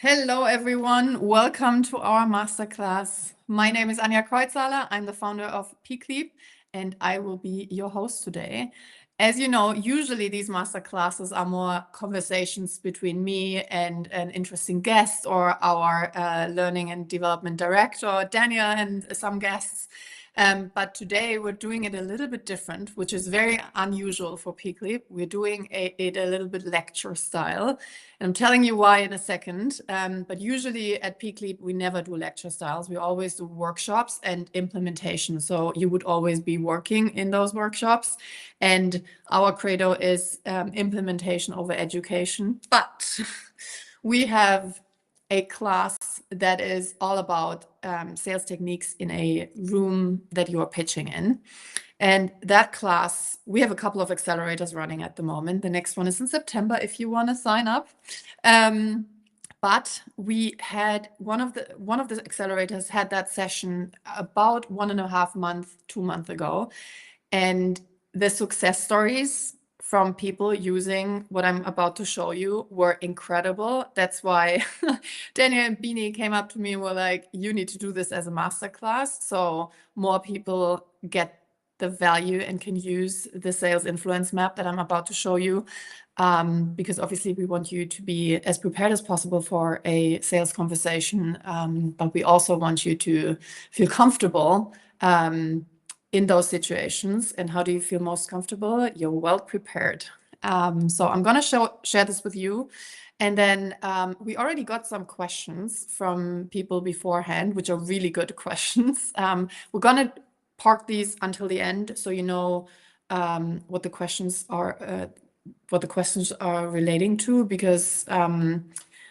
Hello, everyone. Welcome to our masterclass. My name is Anja Kreutzahler. I'm the founder of Peakleap, and I will be your host today. As you know, usually these masterclasses are more conversations between me and an interesting guest or our learning and development director, Daniel, and some guests. But today we're doing it a little bit different, which is very unusual for Peakleap. We're doing it a little bit lecture style. And I'm telling you why in a second. But usually at Peakleap, we never do lecture styles. We always do workshops and implementation. So you would always be working in those workshops. And our credo is implementation over education. But we have a class that is all about sales techniques in a room that you are pitching in. And that class, we have a couple of accelerators running at the moment. The next one is in September if you want to sign up. But we had one of the accelerators had that session about 1.5 months, 2 months ago. And the success stories from people using what I'm about to show you were incredible. That's why Daniel and Beanie came up to me and were like, you need to do this as a masterclass so more people get the value and can use the sales influence map that I'm about to show you. Because obviously we want you to be as prepared as possible for a sales conversation, but we also want you to feel comfortable in those situations. And how do you feel most comfortable? You're well prepared. So I'm going to share this with you. And then we already got some questions from people beforehand, which are really good questions. We're going to park these until the end so you know what the questions are relating to, because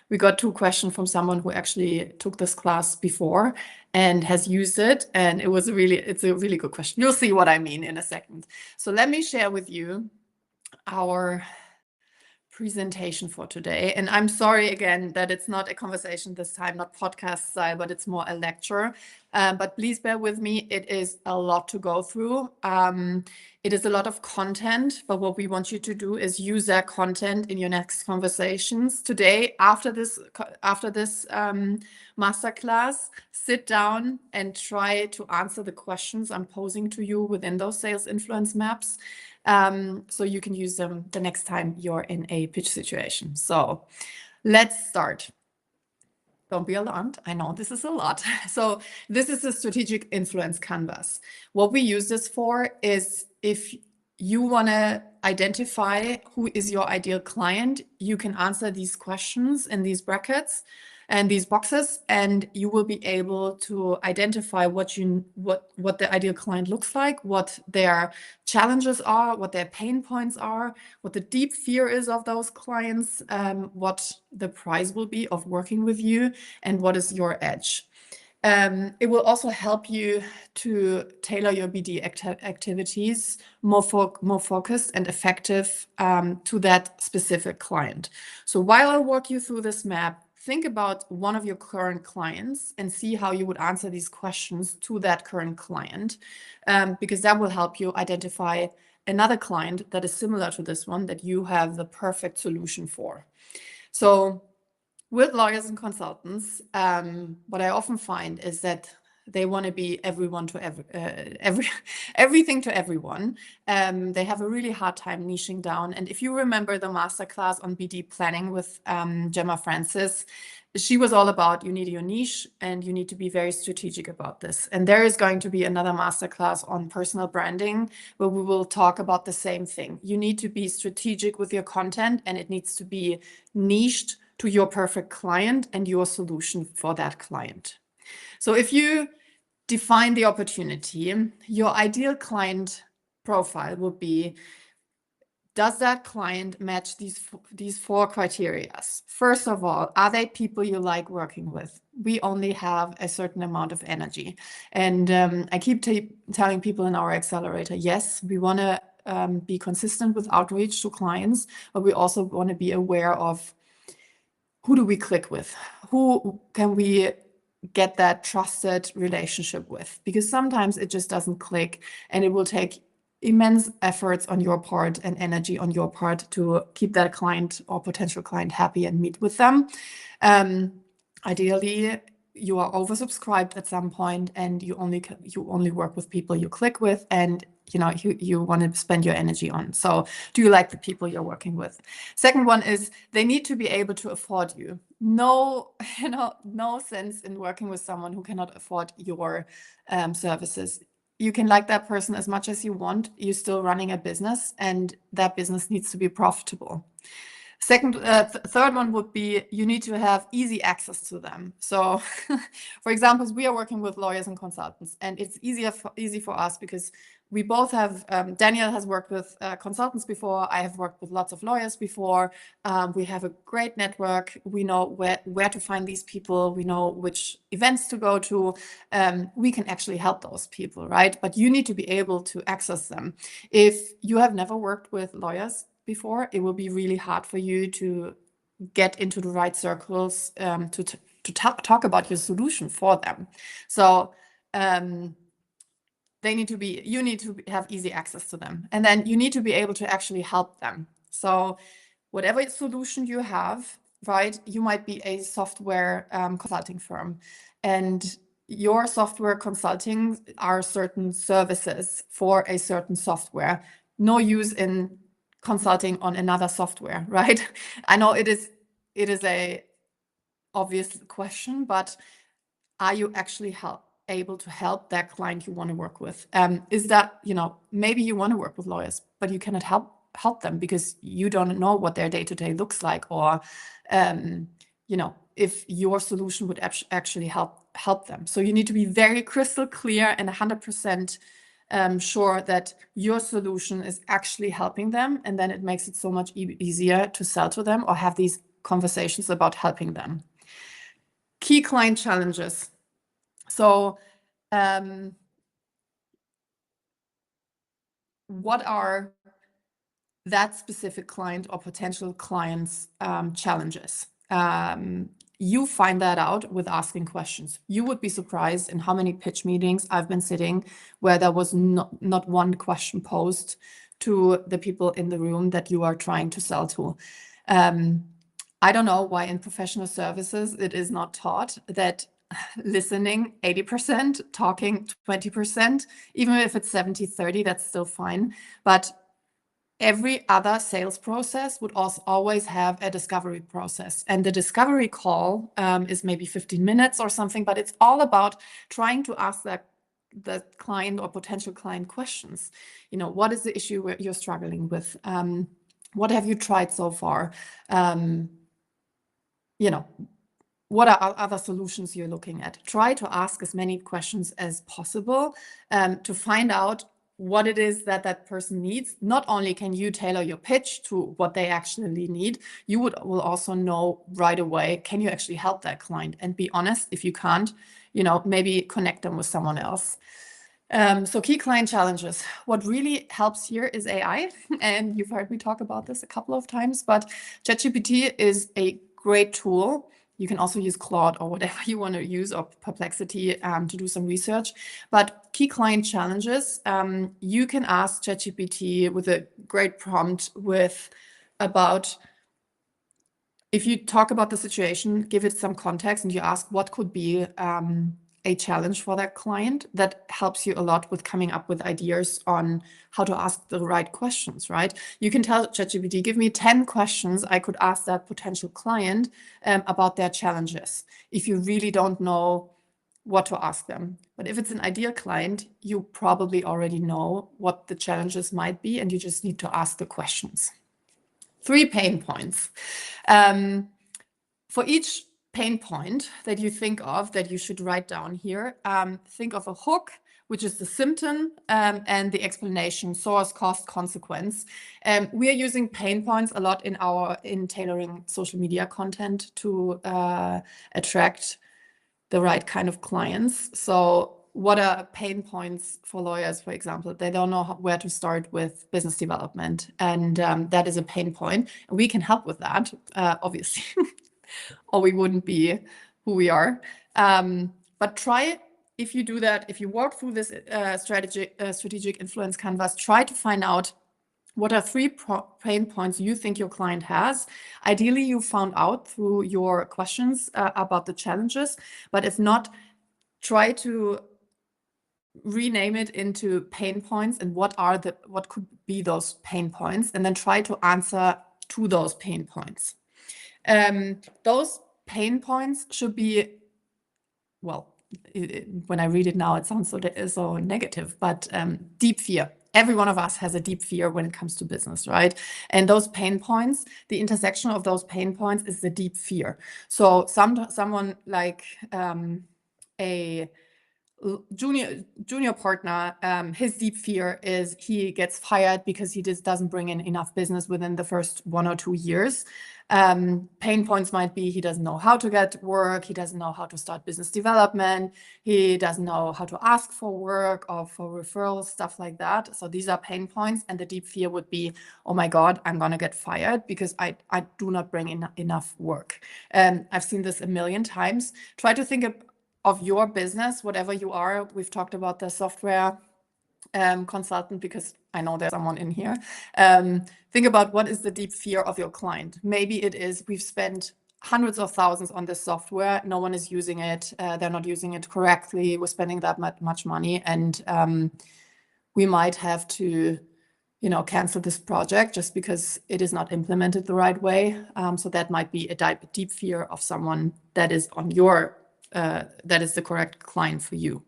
we got 2 questions from someone who actually took this class before and has used it, and it's a really good question. You'll see what I mean in a second. So let me share with you our presentation for today. And I'm sorry again that it's not a conversation this time, not podcast style, but it's more a lecture. But please bear with me. It is a lot to go through. It is a lot of content, but what we want you to do is use that content in your next conversations. Today, after this masterclass, sit down and try to answer the questions I'm posing to you within those sales influence maps. So you can use them the next time you're in a pitch situation. So let's start. Don't be alarmed. I know this is a lot. So this is a strategic influence canvas. What we use this for is if you want to identify who is your ideal client, you can answer these questions in these brackets and these boxes, and you will be able to identify what the ideal client looks like, what their challenges are, what their pain points are, what the deep fear is of those clients, what the price will be of working with you, and what is your edge. It will also help you to tailor your BD activities more focused and effective to that specific client. So while I walk you through this map, think about one of your current clients and see how you would answer these questions to that current client, because that will help you identify another client that is similar to this one that you have the perfect solution for. So with lawyers and consultants, what I often find is that they want to be everything to everyone. They have a really hard time niching down. And if you remember the masterclass on BD planning with Gemma Francis, she was all about you need your niche and you need to be very strategic about this. And there is going to be another masterclass on personal branding where we will talk about the same thing. You need to be strategic with your content, and it needs to be niched to your perfect client and your solution for that client. So if you define the opportunity, your ideal client profile would be, does that client match these 4 criteria? First of all, are they people you like working with? We only have a certain amount of energy. And I keep telling people in our accelerator, yes, we want to be consistent with outreach to clients, but we also want to be aware of who do we click with? Who can we get that trusted relationship with? Because sometimes it just doesn't click, and it will take immense efforts on your part and energy on your part to keep that client or potential client happy and meet with them. Ideally, you are oversubscribed at some point, and you only work with people you click with, and you want to spend your energy on. So do you like the people you're working with? Second one is they need to be able to afford you. No sense in working with someone who cannot afford your services. You can like that person as much as you want. You're still running a business, and that business needs to be profitable. Third one would be you need to have easy access to them. So, for example, we are working with lawyers and consultants, and it's easy for us because we both have. Daniel has worked with consultants before. I have worked with lots of lawyers before. We have a great network. We know where to find these people. We know which events to go to. We can actually help those people, right? But you need to be able to access them. If you have never worked with lawyers before, it will be really hard for you to get into the right circles to talk about your solution for them. So you need to have easy access to them, and then you need to be able to actually help them. So whatever solution you have, right? You might be a software consulting firm, and your software consulting are certain services for a certain software. No use in consulting on another software, right? I know it is a obvious question, but are you actually able to help that client you want to work with? Is that, maybe you want to work with lawyers, but you cannot help them because you don't know what their day-to-day looks like, or if your solution would actually help them. So you need to be very crystal clear and 100% sure that your solution is actually helping them, and then it makes it so much easier to sell to them or have these conversations about helping them. Key client challenges. So what are that specific client or potential clients' challenges? You find that out with asking questions. You would be surprised in how many pitch meetings I've been sitting where there was not one question posed to the people in the room that you are trying to sell to. I don't know why in professional services it is not taught that listening 80%, talking 20%, even if it's 70-30, that's still fine. But every other sales process would also always have a discovery process. And the discovery call is maybe 15 minutes or something, but it's all about trying to ask the client or potential client questions. What is the issue you're struggling with? What have you tried so far? What are other solutions you're looking at? Try to ask as many questions as possible to find out what it is that person needs. Not only can you tailor your pitch to what they actually need, you will also know right away, can you actually help that client? And be honest, if you can't, maybe connect them with someone else. So key client challenges. What really helps here is AI. And you've heard me talk about this a couple of times, but ChatGPT is a great tool. You can also use Claude or whatever you want to use, or Perplexity to do some research. But key client challenges, you can ask ChatGPT with a great prompt if you talk about the situation, give it some context, and you ask what could be a challenge for that client. That helps you a lot with coming up with ideas on how to ask the right questions, right? You can tell ChatGPT, give me 10 questions I could ask that potential client about their challenges, if you really don't know what to ask them. But if it's an ideal client, you probably already know what the challenges might be, and you just need to ask the questions. 3 pain points. For each pain point that you think of that you should write down here, think of a hook, which is the symptom, and the explanation, source, cost, consequence. We are using pain points a lot in tailoring social media content to attract the right kind of clients. So what are pain points for lawyers, for example? They don't know where to start with business development. And that is a pain point. We can help with that, obviously, or we wouldn't be who we are. But try, if you do that, if you walk through this strategic influence canvas, try to find out what are 3 pain points you think your client has. Ideally, you found out through your questions about the challenges, but if not, try to rename it into pain points and what could be those pain points, and then try to answer to those pain points. Those pain points should be, well, when I read it now, it sounds so negative, but deep fear. Every one of us has a deep fear when it comes to business, right? And those pain points, the intersection of those pain points is the deep fear. So someone like a junior partner, his deep fear is he gets fired because he just doesn't bring in enough business within the first 1 or 2 years. Pain points might be he doesn't know how to get work, he doesn't know how to start business development, he doesn't know how to ask for work or for referrals, stuff like that. So these are pain points, and the deep fear would be, oh my God, I'm gonna get fired because I do not bring enough work. I've seen this a million times. Try to think of your business, whatever you are. We've talked about the software consultant because I know there's someone in here. Think about what is the deep fear of your client. Maybe it is we've spent hundreds of thousands on this software. No one is using it. They're not using it correctly. We're spending that much money, and we might have to, cancel this project just because it is not implemented the right way. So that might be a deep fear of someone that is on your that is the correct client for you.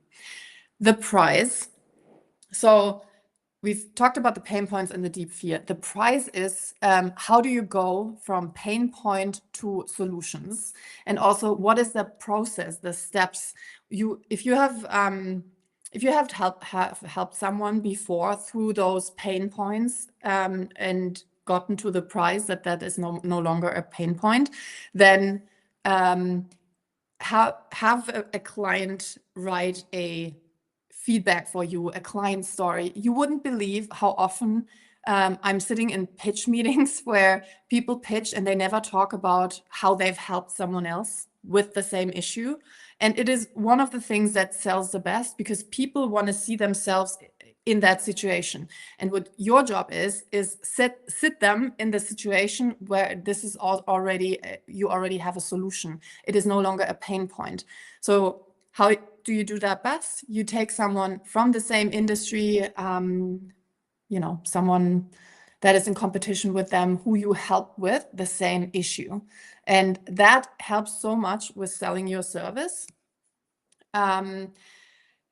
The price. So we've talked about the pain points and the deep fear. The price is how do you go from pain point to solutions, and also what is the process, the steps. If you have helped someone before through those pain points and gotten to the price that is no longer a pain point, then have a client write a feedback for you, a client story. You wouldn't believe how often I'm sitting in pitch meetings where people pitch and they never talk about how they've helped someone else with the same issue. And it is one of the things that sells the best, because people want to see themselves in that situation. And what your job is sit them in the situation where this is already, you already have a solution. It is no longer a pain point. So how do you do that best? You take someone from the same industry, someone that is in competition with them, who you help with the same issue. And that helps so much with selling your service.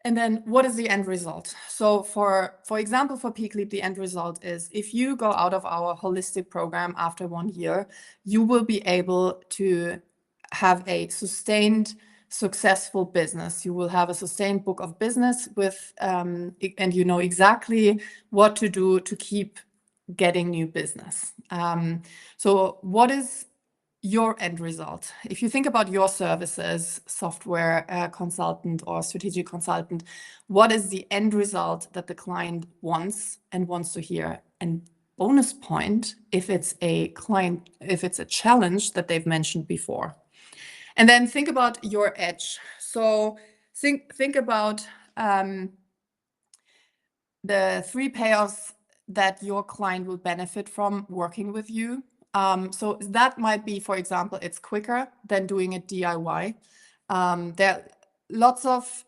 And then what is the end result? So for example, for Peak Leap, the end result is if you go out of our holistic program after 1 year, you will be able to have a sustained, successful business. You will have a sustained book of business with, and you know exactly what to do to keep getting new business. So what is your end result? If you think about your services, software consultant or strategic consultant, what is the end result that the client wants to hear? And bonus point, if it's a challenge that they've mentioned before. And then think about your edge. So think about the 3 payoffs that your client will benefit from working with you. So that might be, for example, it's quicker than doing it DIY. There are lots of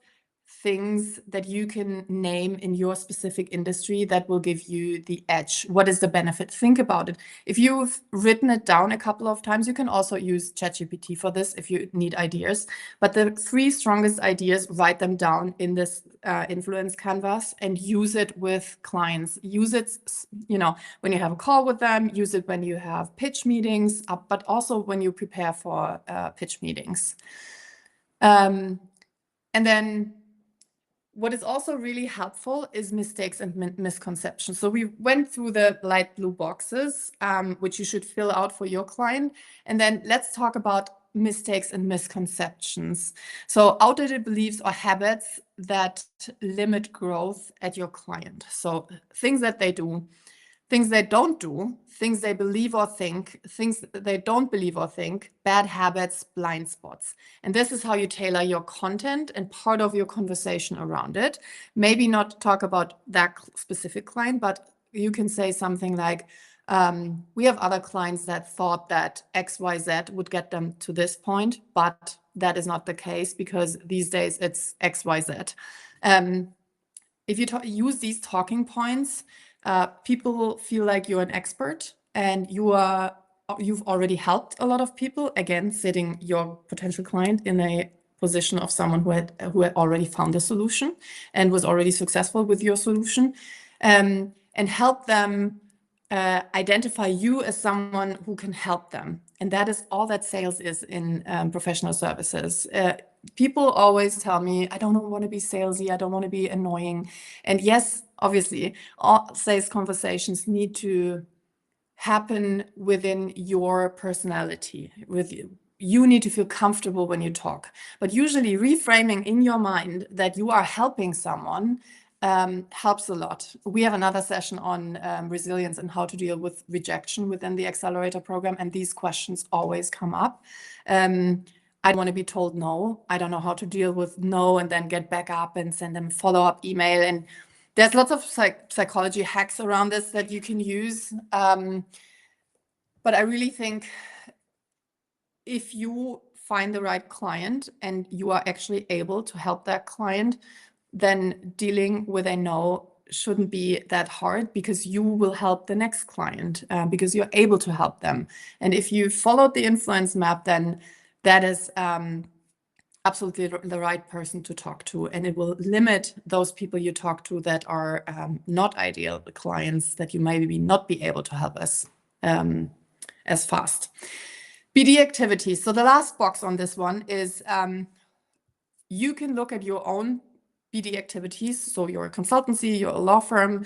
things that you can name in your specific industry that will give you the edge. What is the benefit? Think about it. If you've written it down a couple of times, you can also use ChatGPT for this if you need ideas. But the 3 strongest ideas, write them down in this influence canvas and use it with clients. Use it, when you have a call with them, use it when you have pitch meetings, but also when you prepare for pitch meetings. And then what is also really helpful is mistakes and misconceptions. So we went through the light blue boxes, which you should fill out for your client. And then let's talk about mistakes and misconceptions. So outdated beliefs or habits that limit growth at your client. So things that they do. things they don't do, things they believe or think, things they don't believe or think, bad habits, blind spots. And this is how you tailor your content and part of your conversation around it. Maybe not talk about that specific client, but you can say something like, we have other clients that thought that XYZ would get them to this point, but that is not the case because these days it's XYZ. If you use these talking points, people feel like you're an expert and you've already helped a lot of people, again, setting your potential client in a position of someone who had already found a solution and was already successful with your solution, and help them identify you as someone who can help them. And that is all that sales is in professional services. People always tell me, I don't want to be salesy, I don't want to be annoying. And yes, obviously, all sales conversations need to happen within your personality, with you. You need to feel comfortable when you talk. But usually reframing in your mind that you are helping someone helps a lot. We have another session on resilience and how to deal with rejection within the accelerator program. And these questions always come up. I don't want to be told no. I don't know how to deal with no and then get back up and send them follow-up email. And there's lots of psychology hacks around this that you can use. But I really think if you find the right client and you are actually able to help that client, then dealing with a no shouldn't be that hard because you will help the next client because you're able to help them. And if you followed the influence map, then that is absolutely the right person to talk to. And it will limit those people you talk to that are not ideal clients that you maybe not be able to help as fast. BD activities. So the last box on this one is you can look at your own BD activities. So you're a consultancy, you're a law firm,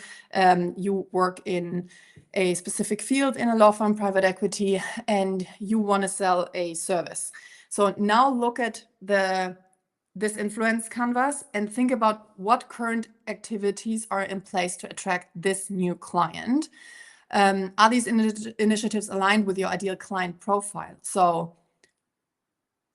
you work in a specific field in a law firm, private equity, and you want to sell a service. So now look at this influence canvas and think about what current activities are in place to attract this new client. Are these initiatives aligned with your ideal client profile? So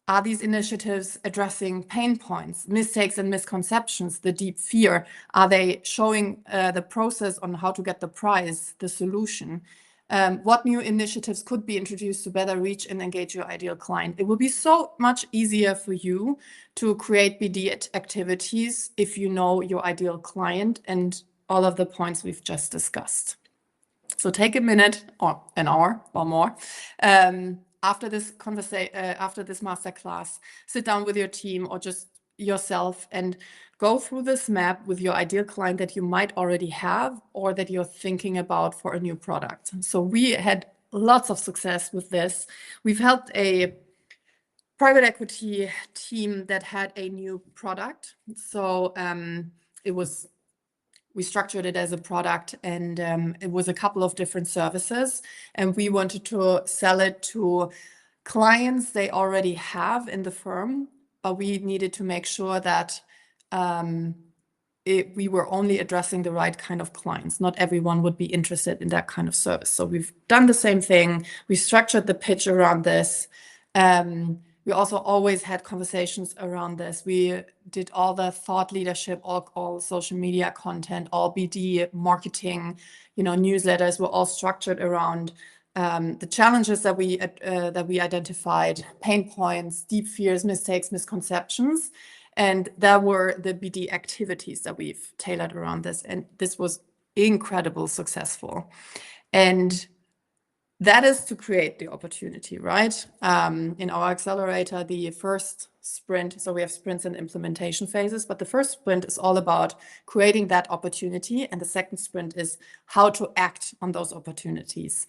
are these initiatives addressing pain points, mistakes and misconceptions, the deep fear? Are they showing the process on how to get the prize, the solution? What new initiatives could be introduced to better reach and engage your ideal client? It will be so much easier for you to create BD activities if you know your ideal client and all of the points we've just discussed. So take a minute or an hour or more after this masterclass, sit down with your team or just yourself and go through this map with your ideal client that you might already have or that you're thinking about for a new product. So we had lots of success with this. We've helped a private equity team that had a new product. So we structured it as a product and it was a couple of different services and we wanted to sell it to clients they already have in the firm, but we needed to make sure that we were only addressing the right kind of clients. Not everyone would be interested in that kind of service. So we've done the same thing. We structured the pitch around this. We also always had conversations around this. We did all the thought leadership, all social media content, all BD marketing, newsletters were all structured around the challenges that we identified, pain points, deep fears, mistakes, misconceptions. And there were the BD activities that we've tailored around this. And this was incredibly successful. And that is to create the opportunity, right? In our accelerator, the first sprint, so we have sprints and implementation phases, but the first sprint is all about creating that opportunity. And the second sprint is how to act on those opportunities.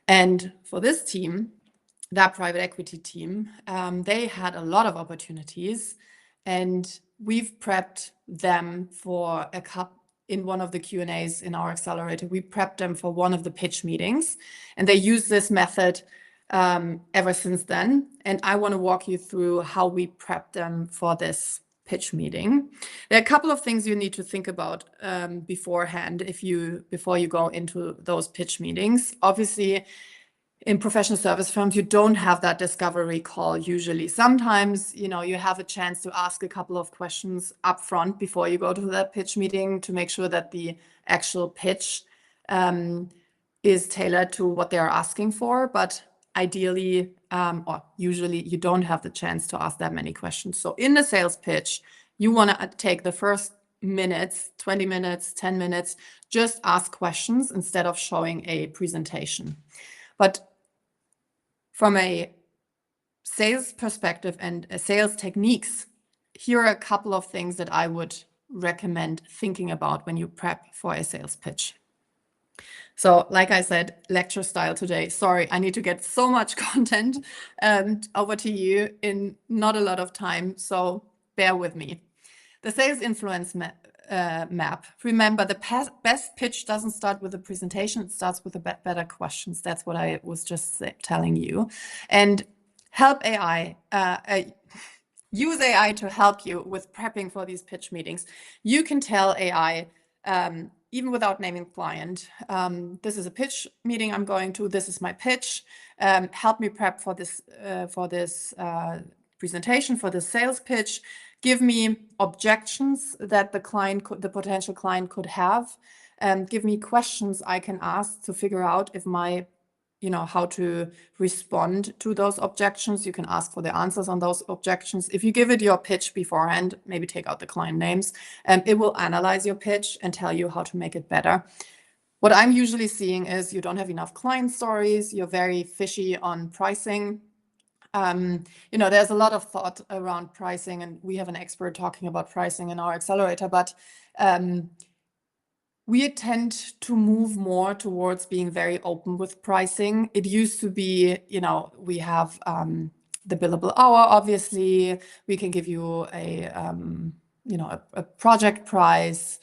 And for this team, that private equity team, they had a lot of opportunities and we've prepped them for a couple. In one of the Q&As in our accelerator, we prepped them for one of the pitch meetings and they use this method ever since then. And I want to walk you through how we prepped them for this pitch meeting. There are a couple of things you need to think about beforehand before you go into those pitch meetings. Obviously, in professional service firms, you don't have that discovery call usually. Sometimes, you have a chance to ask a couple of questions up front before you go to that pitch meeting to make sure that the actual pitch is tailored to what they are asking for. But ideally, or usually, you don't have the chance to ask that many questions. So in the sales pitch, you want to take the first minutes, 20 minutes, 10 minutes, just ask questions instead of showing a presentation. But from a sales perspective and sales techniques, here are a couple of things that I would recommend thinking about when you prep for a sales pitch. So like I said, lecture style today. Sorry, I need to get so much content over to you in not a lot of time, so bear with me. The sales influence map. Remember, the best pitch doesn't start with a presentation, it starts with the better questions. That's what I was just telling you. And help AI, use AI to help you with prepping for these pitch meetings. You can tell AI, even without naming client, this is a pitch meeting I'm going to, this is my pitch, help me prep for this presentation, for the sales pitch. Give me objections that the potential client could have. Give me questions I can ask to figure out if how to respond to those objections. You can ask for the answers on those objections. If you give it your pitch beforehand, maybe take out the client names, it will analyze your pitch and tell you how to make it better. What I'm usually seeing is you don't have enough client stories. You're very fishy on pricing. There's a lot of thought around pricing, and we have an expert talking about pricing in our accelerator, but we tend to move more towards being very open with pricing. It used to be, we have the billable hour, obviously. We can give you a project price,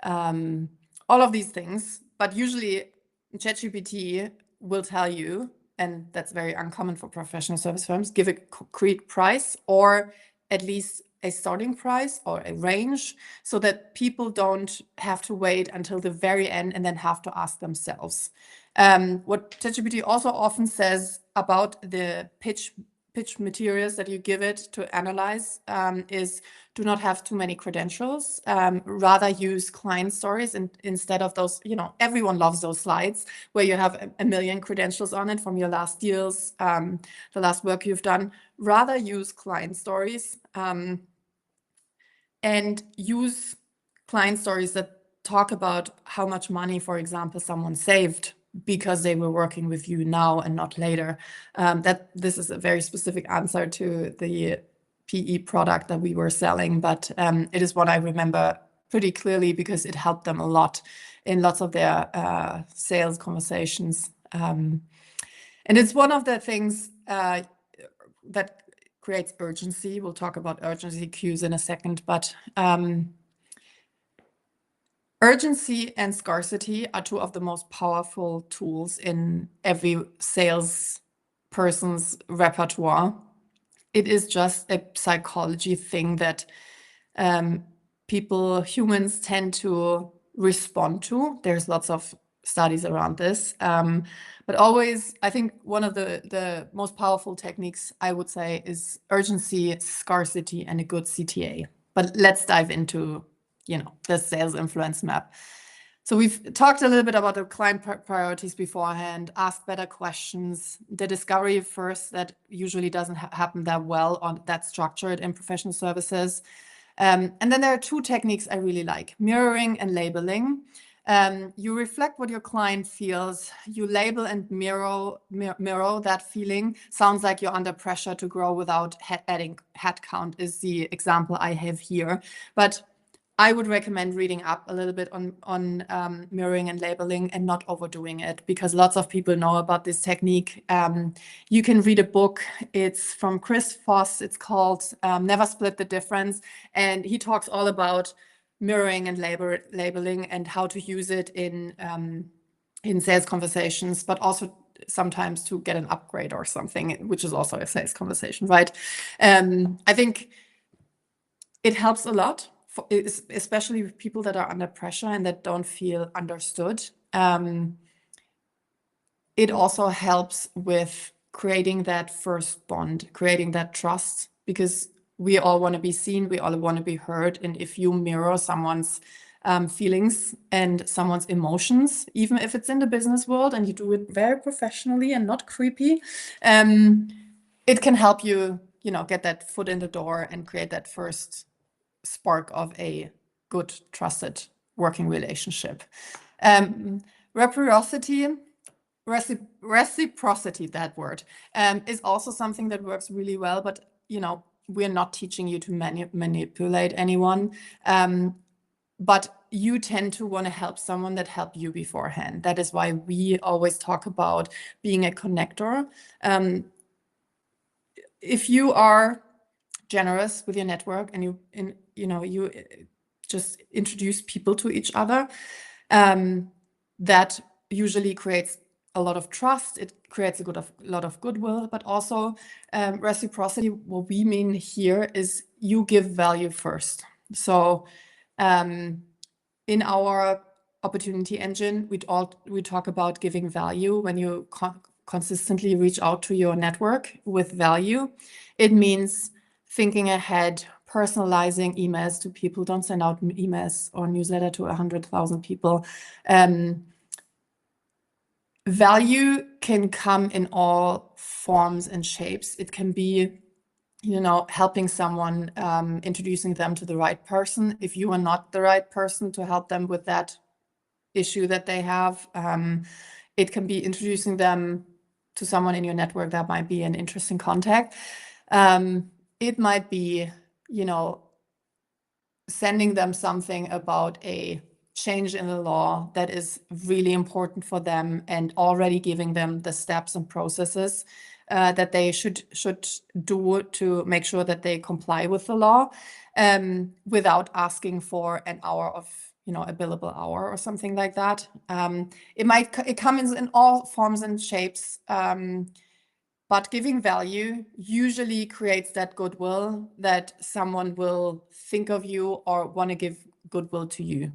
all of these things. But usually ChatGPT will tell you, and that's very uncommon for professional service firms, give a concrete price or at least a starting price or a range so that people don't have to wait until the very end and then have to ask themselves. What ChatGPT also often says about the pitch materials that you give it to analyze is do not have too many credentials, rather use client stories instead of those, everyone loves those slides where you have a million credentials on it from your last deals, the last work you've done. Rather use client stories and use client stories that talk about how much money, for example, someone saved because they were working with you now and not later. This is a very specific answer to the PE product that we were selling, but it is what I remember pretty clearly because it helped them a lot in lots of their sales conversations. And it's one of the things that creates urgency. We'll talk about urgency cues in a second, but urgency and scarcity are two of the most powerful tools in every sales person's repertoire. It is just a psychology thing that humans tend to respond to. There's lots of studies around this. But always, I think one of the most powerful techniques, I would say, is urgency, scarcity, and a good CTA. But let's dive into the sales influence map. So we've talked a little bit about the client priorities beforehand, asked better questions, the discovery first that usually doesn't happen that well or that structured in professional services. And then there are two techniques I really like, mirroring and labeling. You reflect what your client feels, you label and mirror that feeling. Sounds like you're under pressure to grow without adding headcount is the example I have here. But I would recommend reading up a little bit on mirroring and labeling and not overdoing it because lots of people know about this technique. You can read a book. It's from Chris Voss. It's called Never Split the Difference. And he talks all about mirroring and labeling and how to use it in sales conversations, but also sometimes to get an upgrade or something, which is also a sales conversation, right? I think It helps a lot, especially with people that are under pressure and that don't feel understood. It also helps with creating that first bond, creating that trust, because we all want to be seen, we all want to be heard. And if you mirror someone's feelings and someone's emotions, even if it's in the business world and you do it very professionally and not creepy, it can help you, get that foot in the door and create that first spark of a good, trusted working relationship. Reciprocity, that word, is also something that works really well, but we're not teaching you to manipulate anyone, but you tend to want to help someone that helped you beforehand. That is why we always talk about being a connector. If you are generous with your network and you just introduce people to each other, that usually creates a lot of trust. It creates a lot of goodwill, but also reciprocity. What we mean here is you give value first. So in our opportunity engine, we talk about giving value. When you consistently reach out to your network with value, it means thinking ahead, personalizing emails to people. Don't send out emails or newsletter to 100,000 people. Value can come in all forms and shapes. It can be, helping someone, introducing them to the right person. If you are not the right person to help them with that issue that they have, it can be introducing them to someone in your network that might be an interesting contact. It might be, sending them something about a change in the law that is really important for them and already giving them the steps and processes that they should do to make sure that they comply with the law, without asking for an hour of, a billable hour or something like that. It comes in all forms and shapes, but giving value usually creates that goodwill that someone will think of you or want to give goodwill to you.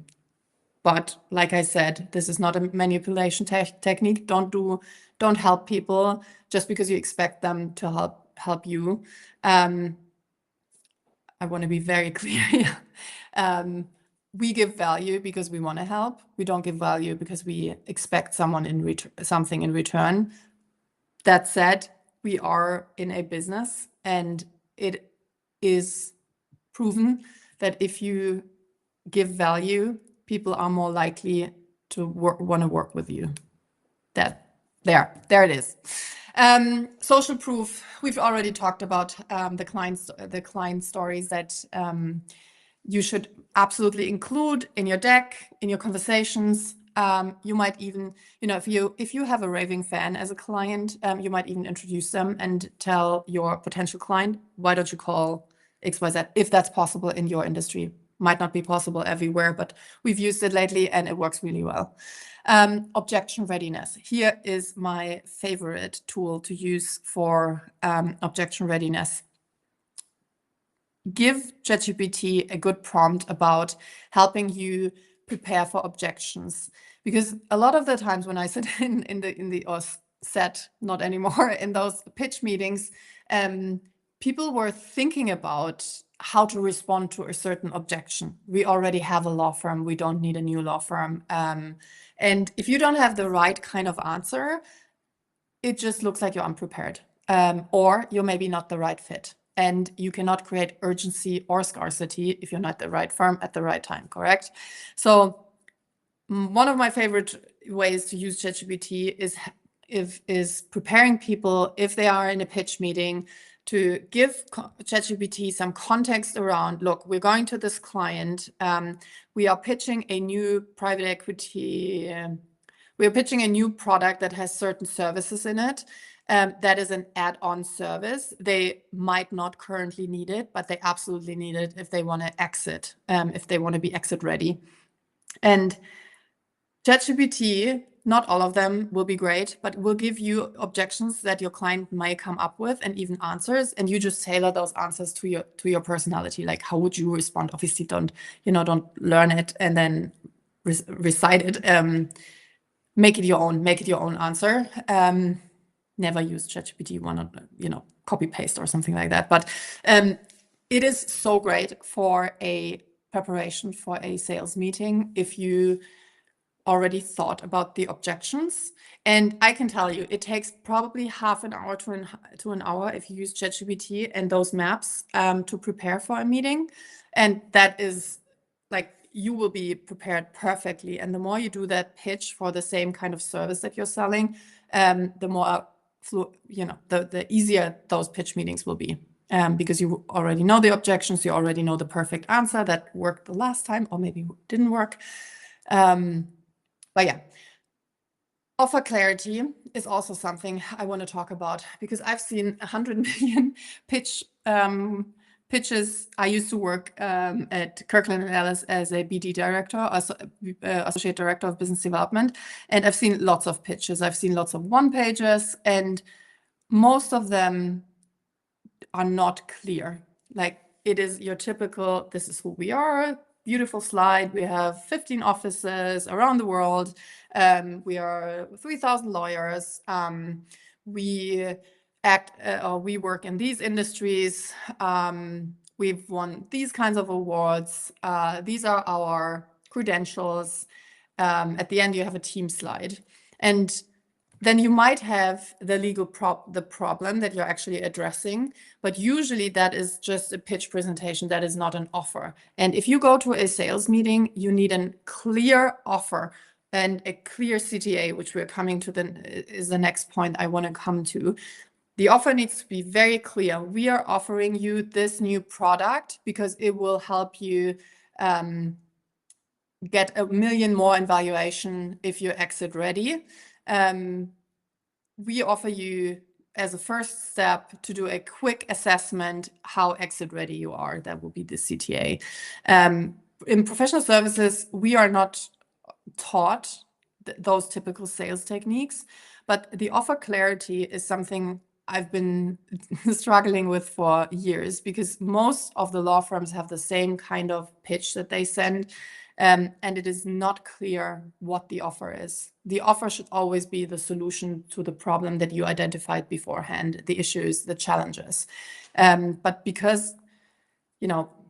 But like I said, this is not a manipulation technique. Don't help people just because you expect them to help you. I want to be very clear here. We give value because we want to help. We don't give value because we expect something in return. That said, we are in a business, and it is proven that if you give value, people are more likely to want to work with you. There it is. Social proof. We've already talked about the client stories that you should absolutely include in your deck, in your conversations. You might even, if you have a raving fan as a client, you might even introduce them and tell your potential client, why don't you call XYZ, if that's possible in your industry. Might not be possible everywhere, but we've used it lately and it works really well. Objection readiness. Here is my favorite tool to use for objection readiness. Give ChatGPT a good prompt about helping you prepare for objections, because a lot of the times when I sit not anymore, in those pitch meetings, people were thinking about how to respond to a certain objection. We already have a law firm. We don't need a new law firm. And if you don't have the right kind of answer, it just looks like you're unprepared, or you're maybe not the right fit. And you cannot create urgency or scarcity if you're not the right firm at the right time, correct? So one of my favorite ways to use ChatGPT is preparing people, if they are in a pitch meeting, to give ChatGPT some context around, look, we're going to this client. We are pitching a new private equity. We're pitching a new product that has certain services in it. That is an add-on service. They might not currently need it, but they absolutely need it if they want to exit, if they want to be exit ready. And ChatGPT not all of them will be great, but will give you objections that your client might come up with and even answers. And you just tailor those answers to your personality. Like, how would you respond? Obviously, don't learn it and then recite it. Make it your own answer. Never use ChatGPT one, copy paste or something like that. But it is so great for a preparation for a sales meeting if you already thought about the objections. And I can tell you, it takes probably half an hour to an hour if you use ChatGPT and those maps to prepare for a meeting. And that is like, you will be prepared perfectly. And the more you do that pitch for the same kind of service that you're selling, the more the easier those pitch meetings will be. Because you already know the objections, you already know the perfect answer that worked the last time, or maybe didn't work. But yeah, offer clarity is also something I want to talk about, because I've seen 100 million pitches. I used to work at Kirkland & Ellis as a BD director, associate director of business development, and I've seen lots of pitches. I've seen lots of one-pagers, and most of them are not clear. Like, it is your typical, this is who we are, beautiful slide. We have 15 offices around the world. We are 3,000 lawyers. We we work in these industries. We've won these kinds of awards. These are our credentials. At the end, you have a team slide. And then you might have the problem that you're actually addressing, but usually that is just a pitch presentation. That is not an offer. And if you go to a sales meeting, you need a clear offer and a clear CTA, which we're coming to is the next point I want to come to. The offer needs to be very clear. We are offering you this new product because it will help you get 1 million more in valuation if you're exit ready. We offer you, as a first step, to do a quick assessment how exit ready you are. That will be the CTA. In professional services, we are not taught those typical sales techniques, but the offer clarity is something I've been struggling with for years, because most of the law firms have the same kind of pitch that they send. And it is not clear what the offer is. The offer should always be the solution to the problem that you identified beforehand, the issues, the challenges. But because,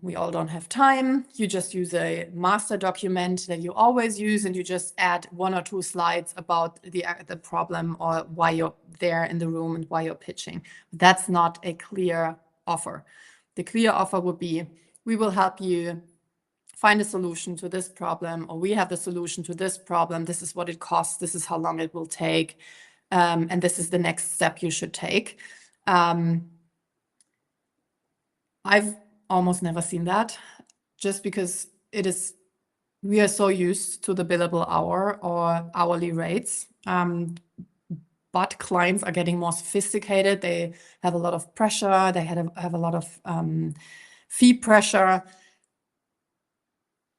we all don't have time, you just use a master document that you always use, and you just add 1 or 2 slides about the problem or why you're there in the room and why you're pitching. That's not a clear offer. The clear offer would be, we will help you find a solution to this problem, or we have the solution to this problem. This is what it costs. This is how long it will take. And this is the next step you should take. I've almost never seen that, just because we are so used to the billable hour or hourly rates. But clients are getting more sophisticated. They have a lot of pressure. They have a lot of fee pressure.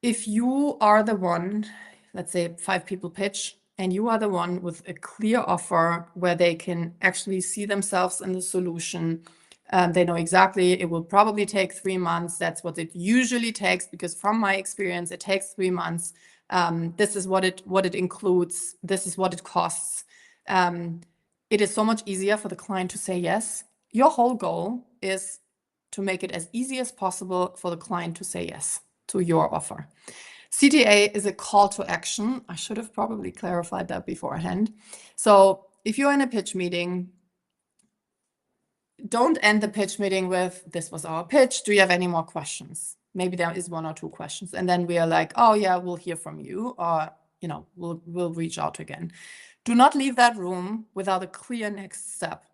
If you are the one, let's say 5 people pitch, and you are the one with a clear offer where they can actually see themselves in the solution, they know exactly it will probably take 3 months. That's what it usually takes, because from my experience, it takes 3 months. This is what it includes. This is what it costs. It is so much easier for the client to say yes. Your whole goal is to make it as easy as possible for the client to say yes to your offer. CTA is a call to action. I should have probably clarified that beforehand. So if you're in a pitch meeting, don't end the pitch meeting with, this was our pitch. Do you have any more questions? Maybe there is 1 or 2 questions. And then we are like, oh yeah, we'll hear from you, or, we'll reach out again. Do not leave that room without a clear next step.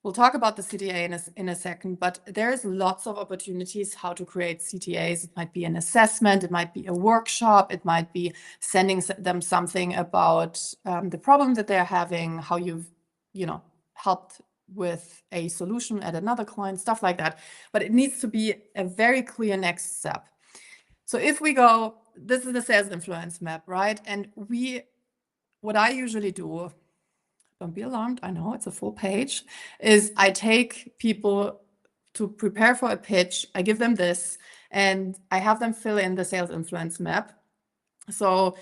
We'll talk about the CTA in a second, but there's lots of opportunities how to create CTAs. It might be an assessment, it might be a workshop, it might be sending them something about the problem that they're having, how you've, helped with a solution at another client, stuff like that. But it needs to be a very clear next step. So if we go, this is the sales influence map, right? And we what I usually do, don't be alarmed, I know it's a full page, is I take people to prepare for a pitch. I give them this and I have them fill in the sales influence map. So,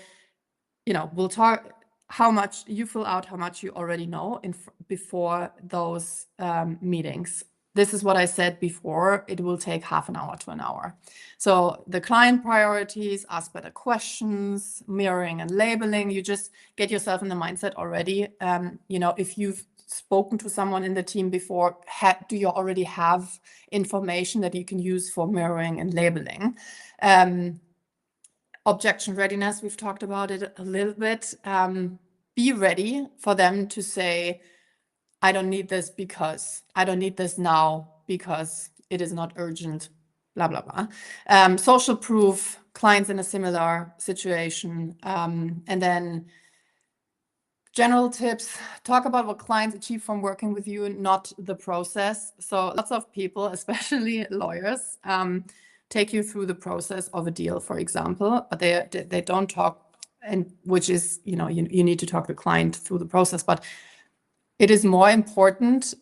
we'll talk how much you fill out, how much you already know before those meetings. This is what I said before. It will take half an hour to an hour. So the client priorities, ask better questions, mirroring and labeling. You just get yourself in the mindset already. If you've spoken to someone in the team before, do you already have information that you can use for mirroring and labeling? Objection readiness, we've talked about it a little bit. Be ready for them to say, I don't need this because, I don't need this now because it is not urgent, blah, blah, blah. Social proof, clients in a similar situation. And then general tips, talk about what clients achieve from working with you, not the process. So lots of people, especially lawyers, take you through the process of a deal, for example, but they don't talk, and which is, you need to talk the client through the process, but it is more important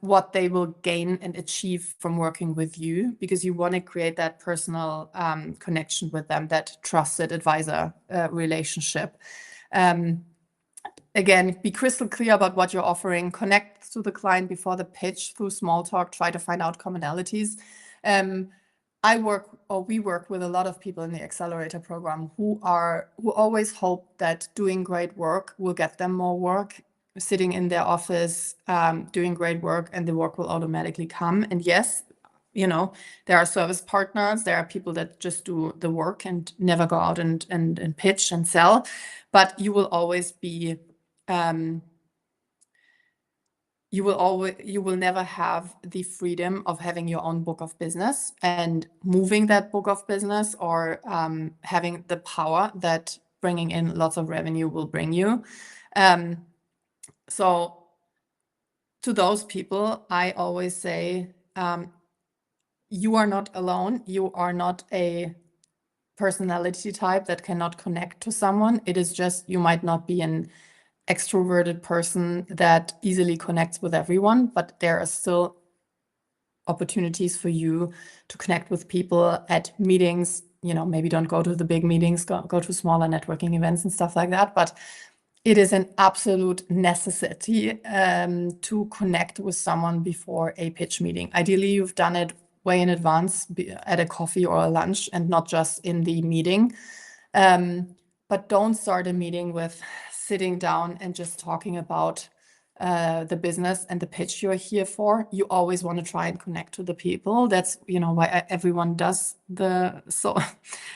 what they will gain and achieve from working with you, because you want to create that personal connection with them, that trusted advisor relationship. Again, be crystal clear about what you're offering, connect to the client before the pitch through small talk, try to find out commonalities. We work with a lot of people in the accelerator program who always hope that doing great work will get them more work, sitting in their office, doing great work, and the work will automatically come. And yes, there are service partners, there are people that just do the work and never go out and pitch and sell, but you will always be, you will never have the freedom of having your own book of business and moving that book of business, or having the power that bringing in lots of revenue will bring you. So to those people, I always say, you are not alone. You are not a personality type that cannot connect to someone. It is just, you might not be an extroverted person that easily connects with everyone, but there are still opportunities for you to connect with people at meetings. Maybe don't go to the big meetings, go to smaller networking events and stuff like that, but it is an absolute necessity to connect with someone before a pitch meeting. Ideally, you've done it way in advance at a coffee or a lunch and not just in the meeting. But don't start a meeting with sitting down and just talking about the business and the pitch you're here for. You always want to try and connect to the people. That's why everyone does the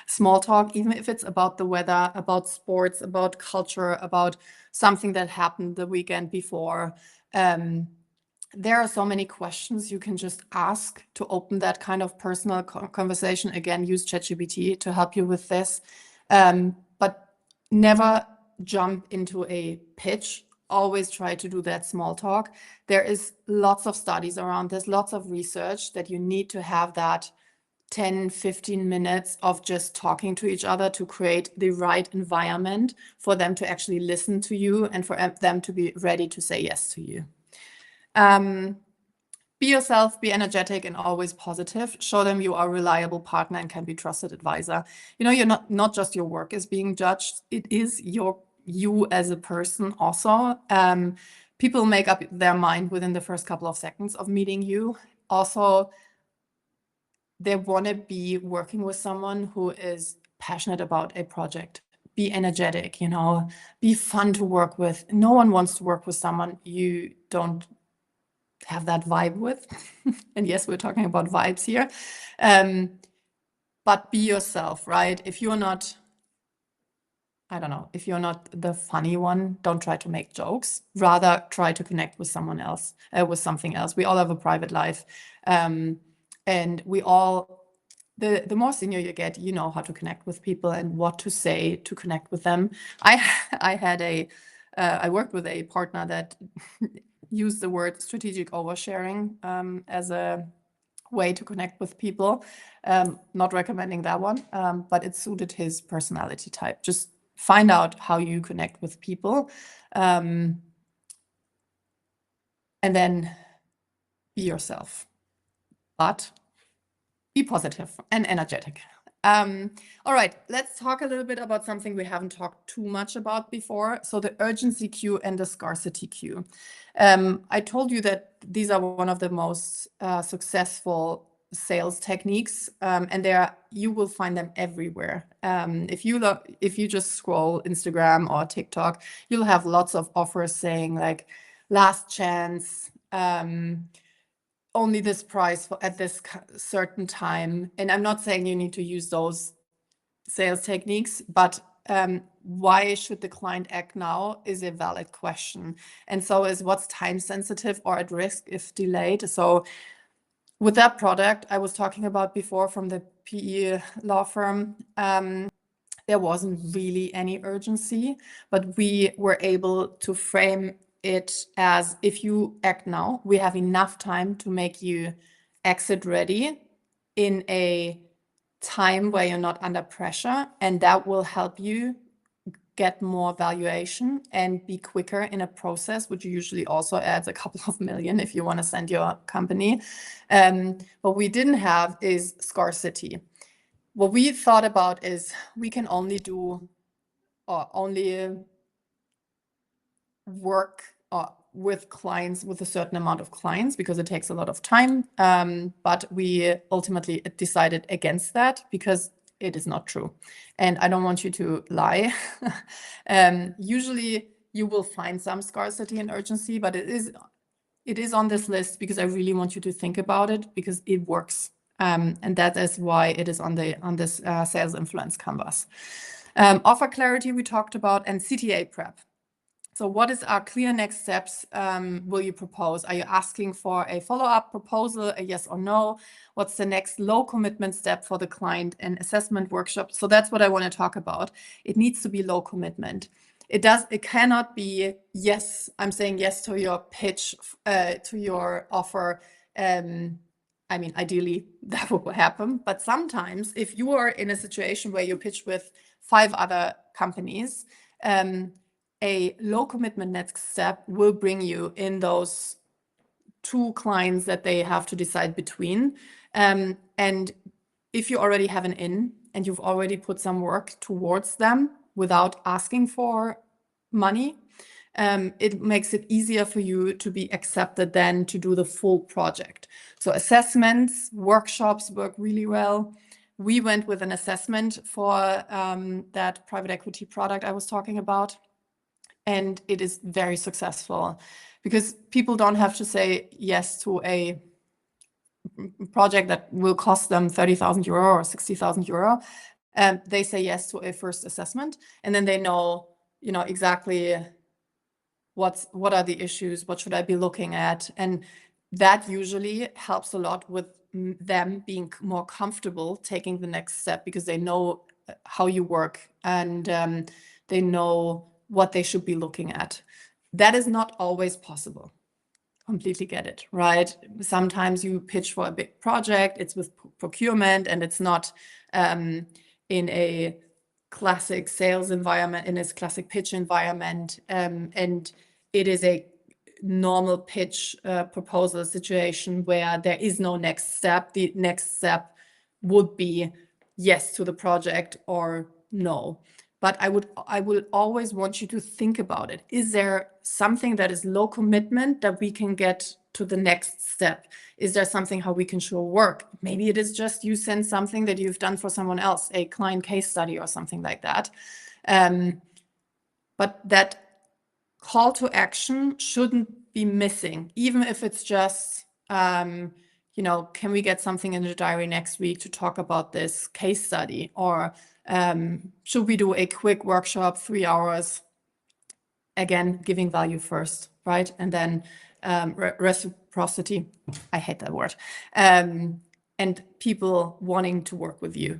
small talk, even if it's about the weather, about sports, about culture, about something that happened the weekend before. There are so many questions you can just ask to open that kind of personal conversation. Again, use ChatGPT to help you with this, but never jump into a pitch. Always try to do that small talk. There is lots of studies around this, lots of research that you need to have that 10, 15 minutes of just talking to each other to create the right environment for them to actually listen to you and for them to be ready to say yes to you. Be yourself, be energetic, and always positive. Show them you are a reliable partner and can be trusted advisor. You're not just your work is being judged. It is you as a person also. People make up their mind within the first couple of seconds of meeting you. Also, they want to be working with someone who is passionate about a project. Be energetic, be fun to work with. No one wants to work with someone you don't have that vibe with. And yes, we're talking about vibes here. But be yourself, right? If you're not, if you're not the funny one, don't try to make jokes. Rather try to connect with someone else, with something else. We all have a private life. And we all, the more senior you get, you know how to connect with people and what to say to connect with them. I worked with a partner that used the word strategic oversharing as a way to connect with people. Not recommending that one, but it suited his personality type. Just find out how you connect with people, and then be yourself, but be positive and energetic. All right, let's talk a little bit about something we haven't talked too much about before. So the urgency queue and the scarcity queue. I told you that these are one of the most successful sales techniques, and you will find them everywhere. If you just scroll Instagram or TikTok, you'll have lots of offers saying like last chance, only this price at this certain time. And I'm not saying you need to use those sales techniques, but why should the client act now is a valid question. And so is what's time sensitive or at risk if delayed. So with that product I was talking about before from the PE law firm, there wasn't really any urgency, but we were able to frame it as, if you act now, we have enough time to make you exit ready in a time where you're not under pressure, and that will help you get more valuation and be quicker in a process, which usually also adds a couple of million if you want to send your company. What we didn't have is scarcity. What we thought about is we can only do or only work with clients with a certain amount of clients because it takes a lot of time. But we ultimately decided against that because it is not true. And I don't want you to lie. Usually you will find some scarcity and urgency, but it is on this list because I really want you to think about it because it works. And that is why it is on this sales influence canvas. Offer clarity we talked about, and CTA prep. So what is our clear next steps will you propose? Are you asking for a follow-up proposal, a yes or no? What's the next low commitment step for the client and assessment workshop? So that's what I want to talk about. It needs to be low commitment. It cannot be, yes, I'm saying yes to your pitch, to your offer. I mean, ideally that would happen. But sometimes if you are in a situation where you pitch with 5 other companies, a low commitment next step will bring you in those 2 clients that they have to decide between. And if you already have an in and you've already put some work towards them without asking for money, it makes it easier for you to be accepted than to do the full project. So assessments, workshops work really well. We went with an assessment for that private equity product I was talking about. And it is very successful because people don't have to say yes to a project that will cost them 30,000 euro or 60,000 euro. They say yes to a first assessment, and then they know, exactly what are the issues, what should I be looking at, and that usually helps a lot with them being more comfortable taking the next step because they know how you work and they know what they should be looking at. That is not always possible. Completely get it, right? Sometimes you pitch for a big project, it's with procurement, and it's not in a classic sales environment, in this classic pitch environment, and it is a normal pitch proposal situation where there is no next step. The next step would be yes to the project or no. But I will always want you to think about it. Is there something that is low commitment that we can get to the next step? Is there something how we can show work? Maybe it is just you send something that you've done for someone else, a client case study or something like that. But that call to action shouldn't be missing, even if it's just, can we get something in the diary next week to talk about this case study? Or should we do a quick workshop, 3 hours? Again, giving value first, right? And then reciprocity, I hate that word, and people wanting to work with you.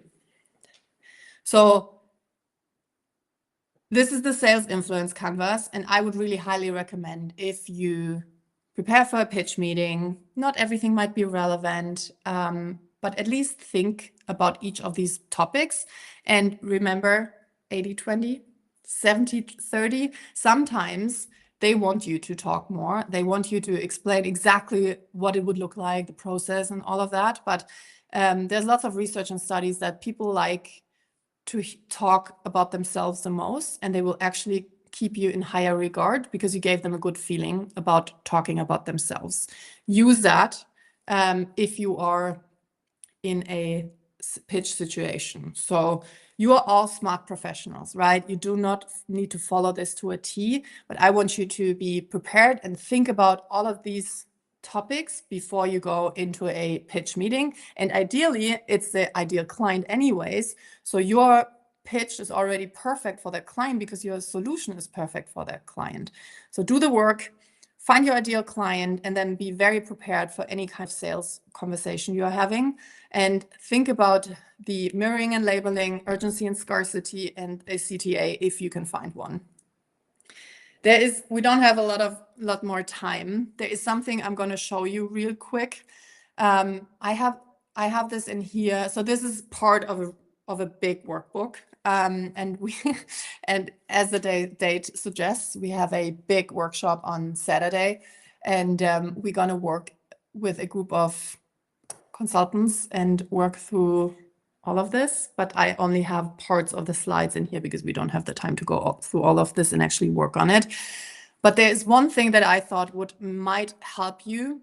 So this is the sales influence canvas, and I would really highly recommend if you prepare for a pitch meeting. Not everything might be relevant, but at least think about each of these topics and remember 80-20. 70-30. Sometimes they want you to talk more. They want you to explain exactly what it would look like, the process and all of that. But there's lots of research and studies that people like to talk about themselves the most, and they will actually keep you in higher regard because you gave them a good feeling about talking about themselves. Use that if you are in a pitch situation. So you are all smart professionals, right? You do not need to follow this to a T, but I want you to be prepared and think about all of these topics before you go into a pitch meeting. And ideally, it's the ideal client anyways. So your pitch is already perfect for that client because your solution is perfect for that client. So do the work, find your ideal client, and then be very prepared for any kind of sales conversation you are having. And think about the mirroring and labeling, urgency and scarcity, and a CTA if you can find one. We don't have a lot more time. There is something I'm going to show you real quick. I have this in here. So this is part of a big workbook. And as the date suggests, we have a big workshop on Saturday, and we're going to work with a group of consultants and work through all of this, but I only have parts of the slides in here because we don't have the time to go through all of this and actually work on it. But there is one thing that I thought might help you,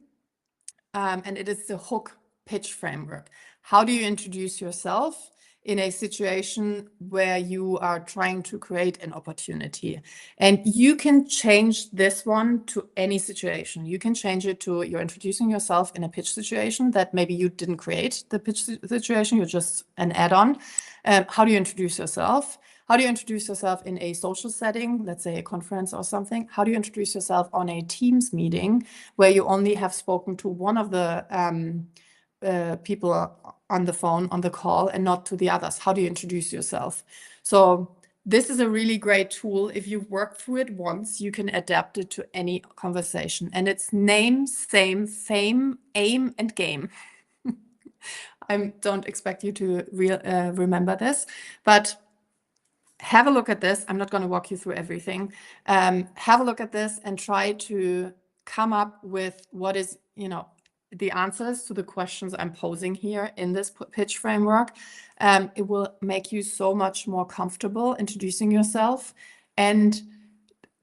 and it is the hook pitch framework. How do you introduce yourself in a situation where you are trying to create an opportunity? And you can change this one to any situation. You can change it to you're introducing yourself in a pitch situation that maybe you didn't create the pitch situation, you're just an add-on. How do you introduce yourself? How do you introduce yourself in a social setting, let's say a conference or something? How do you introduce yourself on a Teams meeting where you only have spoken to one of the people on the phone, on the call, and not to the others? How do you introduce yourself? So this is a really great tool. If you work through it once, you can adapt it to any conversation. And it's name, same, fame, aim, and game. I don't expect you to remember this, but have a look at this. I'm not going to walk you through everything. Have a look at this and try to come up with what is, the answers to the questions I'm posing here in this pitch framework. It will make you so much more comfortable introducing yourself, and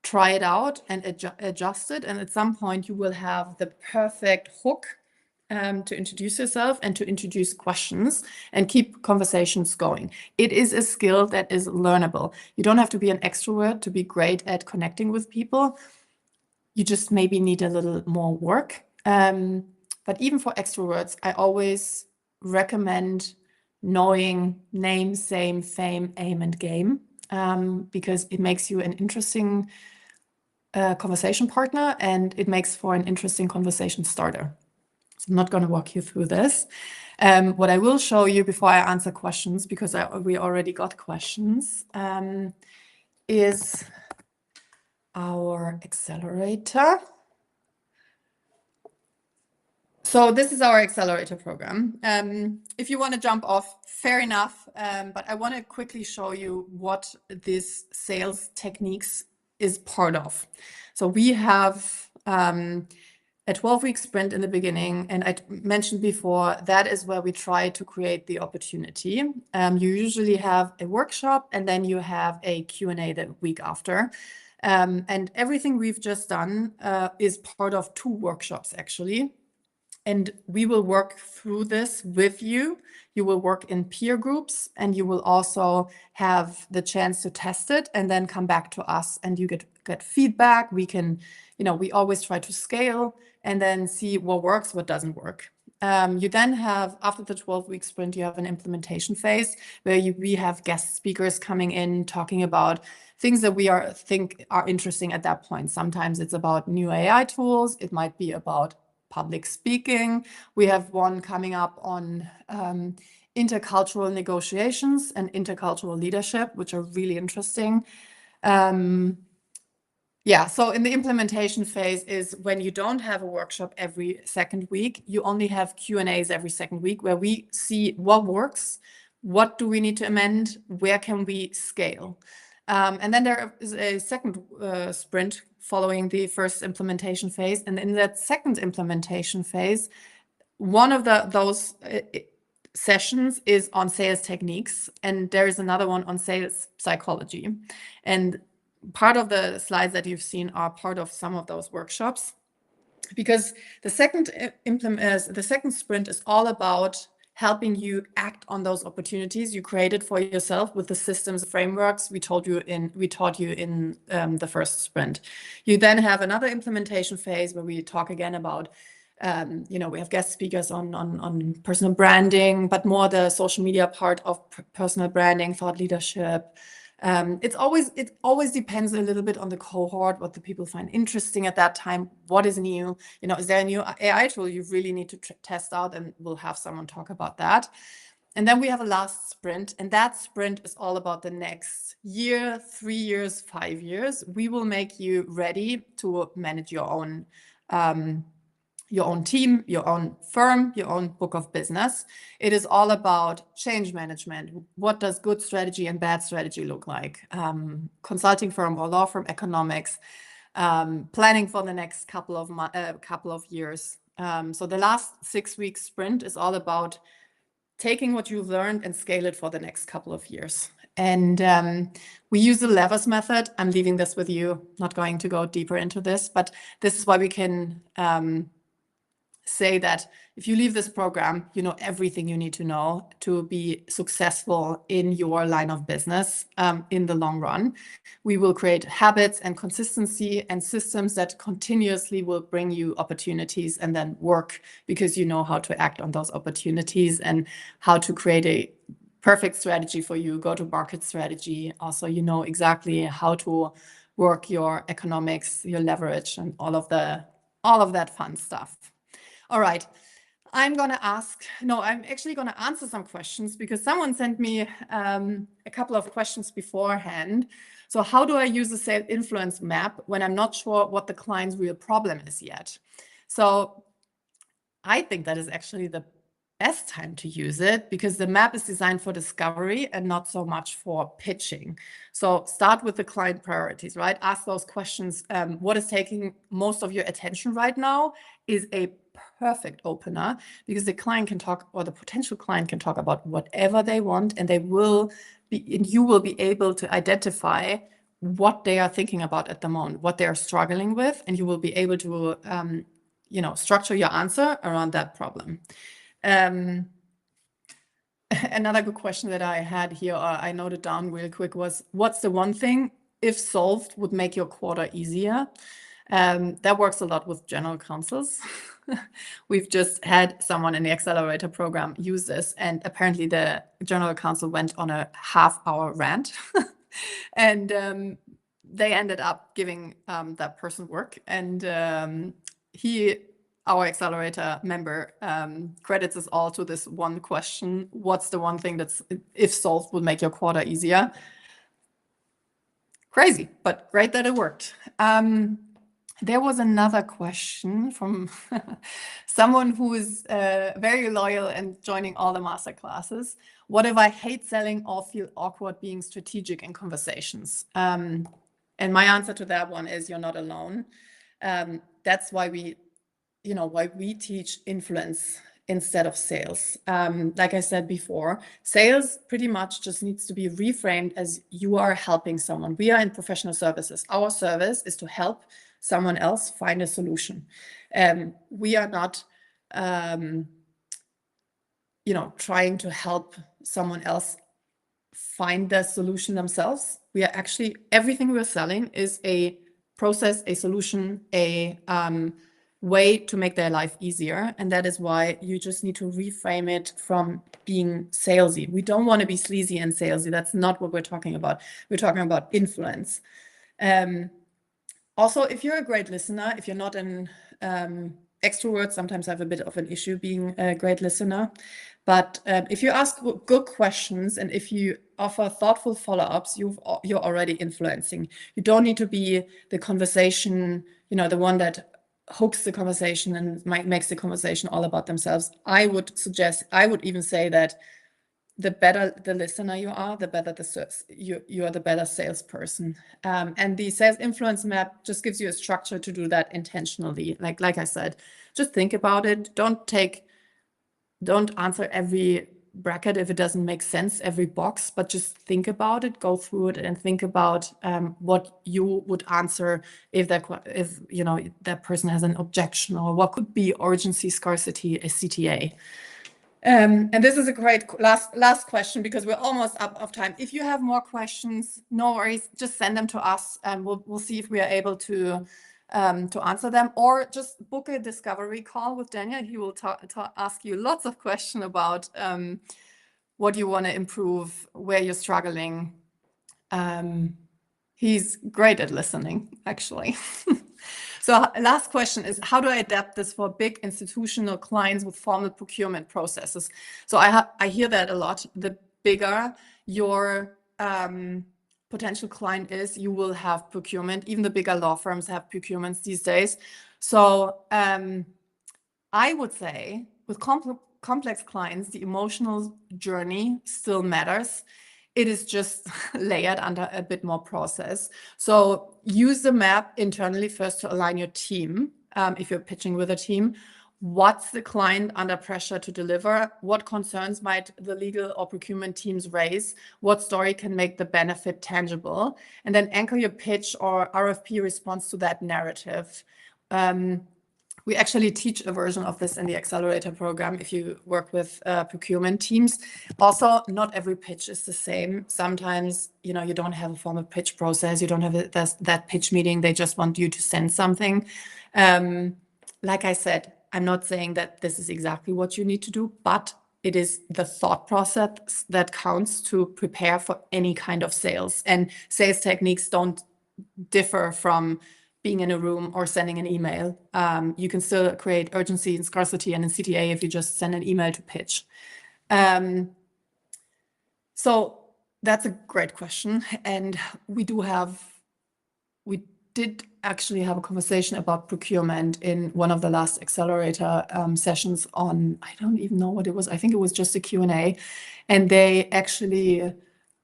try it out and adjust it. And at some point you will have the perfect hook to introduce yourself and to introduce questions and keep conversations going. It is a skill that is learnable. You don't have to be an extrovert to be great at connecting with people. You just maybe need a little more work. But even for extroverts, I always recommend knowing name, same, fame, aim, and game, because it makes you an interesting conversation partner, and it makes for an interesting conversation starter. So I'm not going to walk you through this. What I will show you before I answer questions, because we already got questions, is our accelerator. So this is our accelerator program. If you want to jump off, fair enough. But I want to quickly show you what this sales techniques is part of. So we have a 12-week sprint in the beginning, and I mentioned before, that is where we try to create the opportunity. You usually have a workshop, and then you have a Q&A the week after. And everything we've just done is part of 2 workshops, actually. And we will work through this with you. You will work in peer groups, and you will also have the chance to test it and then come back to us, and you get feedback. We can, we always try to scale and then see what works, what doesn't work. You then have, after the 12-week sprint, you have an implementation phase where we have guest speakers coming in talking about things that we think are interesting at that point. Sometimes it's about new AI tools. It might be about public speaking. We have one coming up on intercultural negotiations and intercultural leadership, which are really interesting. So in the implementation phase is when you don't have a workshop every second week, you only have Q&As every second week, where we see what works, what do we need to amend, where can we scale. And then there is a second sprint following the first implementation phase. And in that second implementation phase, one of those sessions is on sales techniques, and there is another one on sales psychology. And part of the slides that you've seen are part of some of those workshops, because the second sprint is all about helping you act on those opportunities you created for yourself with the systems frameworks we taught you in the first sprint. You then have another implementation phase where we talk again about we have guest speakers on personal branding, but more the social media part of personal branding, thought leadership. It always depends a little bit on the cohort, what the people find interesting at that time, what is new, is there a new AI tool you really need to test out, and we'll have someone talk about that. And then we have a last sprint, and that sprint is all about the next year, 3 years, 5 years. We will make you ready to manage your own team, your own firm, your own book of business. It is all about change management. What does good strategy and bad strategy look like? Consulting firm or law firm economics, planning for the next couple of years. So the last 6-week sprint is all about taking what you've learned and scale it for the next couple of years. And we use the levers method. I'm leaving this with you, not going to go deeper into this, but this is why we can say that if you leave this program, you know everything you need to know to be successful in your line of business in the long run. We will create habits and consistency and systems that continuously will bring you opportunities and then work, because you know how to act on those opportunities and how to create a perfect strategy for you, go-to-market strategy. Also, you know exactly how to work your economics, your leverage, and all of that fun stuff. All right, I'm actually going to answer some questions, because someone sent me a couple of questions beforehand. So how do I use a sales influence map when I'm not sure what the client's real problem is yet? So I think that is actually the best time to use it, because the map is designed for discovery and not so much for pitching. So start with the client priorities, right? Ask those questions. What is taking most of your attention right now is a perfect opener, because the client can talk, or the potential client can talk about whatever they want, and you will be able to identify what they are thinking about at the moment, what they are struggling with, and you will be able to structure your answer around that problem. Another good question that I had here, I noted down real quick, was what's the one thing, if solved, would make your quarter easier? That works a lot with general counsels. We've just had someone in the accelerator program use this, and apparently the general counsel went on a half-hour rant and they ended up giving that person work, and our accelerator member credits us all to this one question: what's the one thing that's, if solved, would make your quarter easier? Crazy, but great that it worked. There was another question from someone who is very loyal and joining all the master classes. What if I hate selling or feel awkward being strategic in conversations? And my answer to that one is, you're not alone. That's why we teach influence instead of sales. Like I said before, sales pretty much just needs to be reframed as you are helping someone. We are in professional services. Our service is to help someone else find a solution. We are not, trying to help someone else find the solution themselves. We are actually, everything we're selling is a process, a solution, a way to make their life easier. And that is why you just need to reframe it from being salesy. We don't want to be sleazy and salesy. That's not what we're talking about. We're talking about influence. Also, if you're a great listener, if you're not an extrovert, sometimes I have a bit of an issue being a great listener. But if you ask good questions and if you offer thoughtful follow-ups, you're already influencing. You don't need to be the conversation, the one that hooks the conversation and makes the conversation all about themselves. I would even say that the better the listener you are, the better you are the better salesperson. And the sales influence map just gives you a structure to do that intentionally. Like I said, just think about it. Don't answer every bracket if it doesn't make sense, every box, but just think about it, go through it, and think about what you would answer if that person has an objection, or what could be urgency, scarcity, a CTA. And this is a great last question, because we're almost up of time. If you have more questions, no worries, just send them to us, and we'll see if we are able to answer them, or just book a discovery call with Daniel. He will ask you lots of questions about what you want to improve, where you're struggling. He's great at listening, actually. So last question is, how do I adapt this for big institutional clients with formal procurement processes? So I hear that a lot. The bigger your potential client is, you will have procurement. Even the bigger law firms have procurements these days. So I would say with complex clients, the emotional journey still matters. It is just layered under a bit more process. So use the map internally first to align your team. If you're pitching with a team, what's the client under pressure to deliver? What concerns might the legal or procurement teams raise? What story can make the benefit tangible? And then anchor your pitch or RFP response to that narrative. We actually teach a version of this in the accelerator program if you work with procurement teams. Also, not every pitch is the same. Sometimes, you don't have a formal pitch process. You don't have that pitch meeting. They just want you to send something. Like I said, I'm not saying that this is exactly what you need to do, but it is the thought process that counts to prepare for any kind of sales. And sales techniques don't differ from being in a room or sending an email. You can still create urgency and scarcity and a CTA if you just send an email to pitch. So that's a great question. And we did actually have a conversation about procurement in one of the last accelerator sessions on, I don't even know what it was. I think it was just a Q&A. And they actually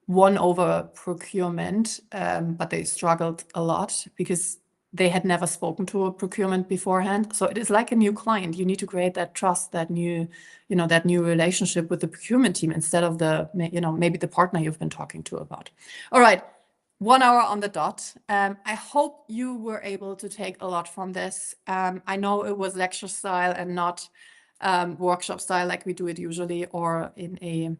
won over procurement, but they struggled a lot because they had never spoken to a procurement beforehand. So it is like a new client. You need to create that trust, that new relationship with the procurement team instead of maybe the partner you've been talking to about. All right, 1 hour on the dot. I hope you were able to take a lot from this. I know it was lecture style and not workshop style like we do it usually, or in a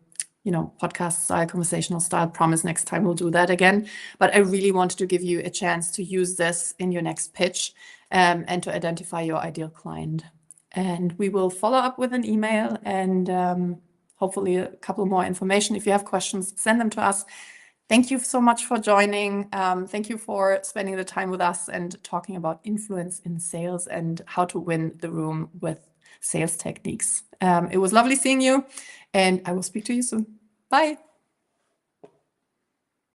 podcast style, conversational style. Promise next time we'll do that again. But I really wanted to give you a chance to use this in your next pitch and to identify your ideal client. And we will follow up with an email and hopefully a couple more information. If you have questions, send them to us. Thank you so much for joining. Thank you for spending the time with us and talking about influence in sales and how to win the room with sales techniques. It was lovely seeing you, and I will speak to you soon. Bye.